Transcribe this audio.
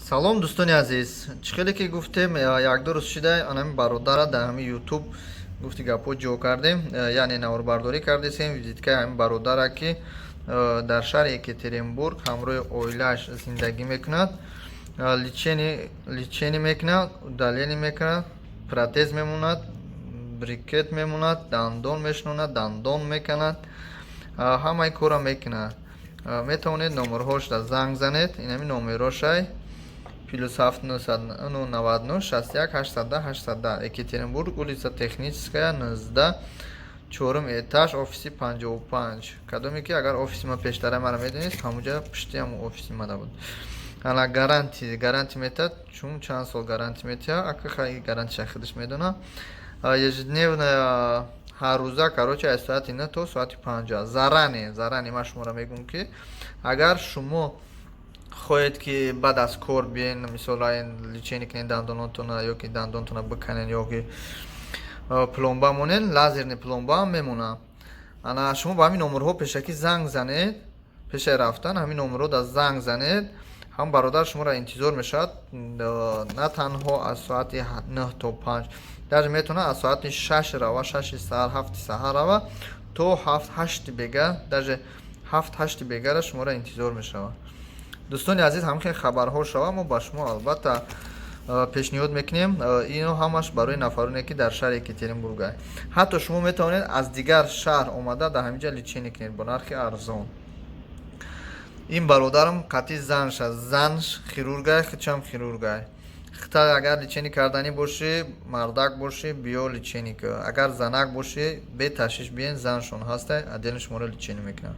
салом дӯстони азиз, чӣ хеле ки гуфтем як-ду рӯз шуда анами бародара дар ҳами ютуб гуфти гапҳо ҷо кардем, яъне наварбардорӣ кардесем визиткаи ҳами бародара ки дар шаҳри Екатеринбург ҳамроҳи оилааш зиндагӣ мекунад. лечение мекунад, удаление мекунад, протез мемонад, брикет мемонад, дандон мешинонад, дандон меканад, ҳамаи кора мекунад. метавонед номерҳошро занг занед, инами номерошай +7 999 61 810 810 Екатеринбург, улица Техническая, 19, чорум этаж, офиси 55. Кадоме ки агар офиси ма пештара мара медонед, ҳамуҷа пишти ҳамун офиси мада буд. ана гарантия метад, чун чанд сол гарантия метиҳа, ака хай гарантия худаш медона. Ежедневная ҳар рӯза короче аз соати 9 то соати 50. Заране ман шуморо мегӯям ки агар шумо хоҳед ки баъд аз кор биен, мисол лечение кунед дандонотона, ё ки дандонтона биканен, ё ки пломба монен, лазерни пломба ҳам мемонад. ана шумо ба ҳамин номерҳо пешакӣ занг занед, пешаи рафтан ҳамин номерҳо занг занед, ҳам бародар шуморо интизор мешавад. На танҳо аз соати 9 то 5, даже метавонад аз соати 6 рава, 6 саҳар, 7 саҳар рава то 7-8 бега, даже 7-8 бегара шуморо интизор мешавад. дӯстони азиз, ҳамин хабарҳо шава мо ба шумо албатта пешниҳод мекунем. ино ҳамаш барои нафароне ки дар шаҳри Екатеринбург аст. ҳатто шумо метавонед аз дигар шаҳр омада дар ҳаминҷа лечение кунед бо нархи арзон. ин бародарам қатъи занш аст, занш хирургай, хичам хирургай. хита агар лечение карданӣ бошӣ, мардак бошӣ, биё лечение кун. агар занак бошӣ, беташвиш биен, заншон ҳастай, отделно шуморо лечение мекунад.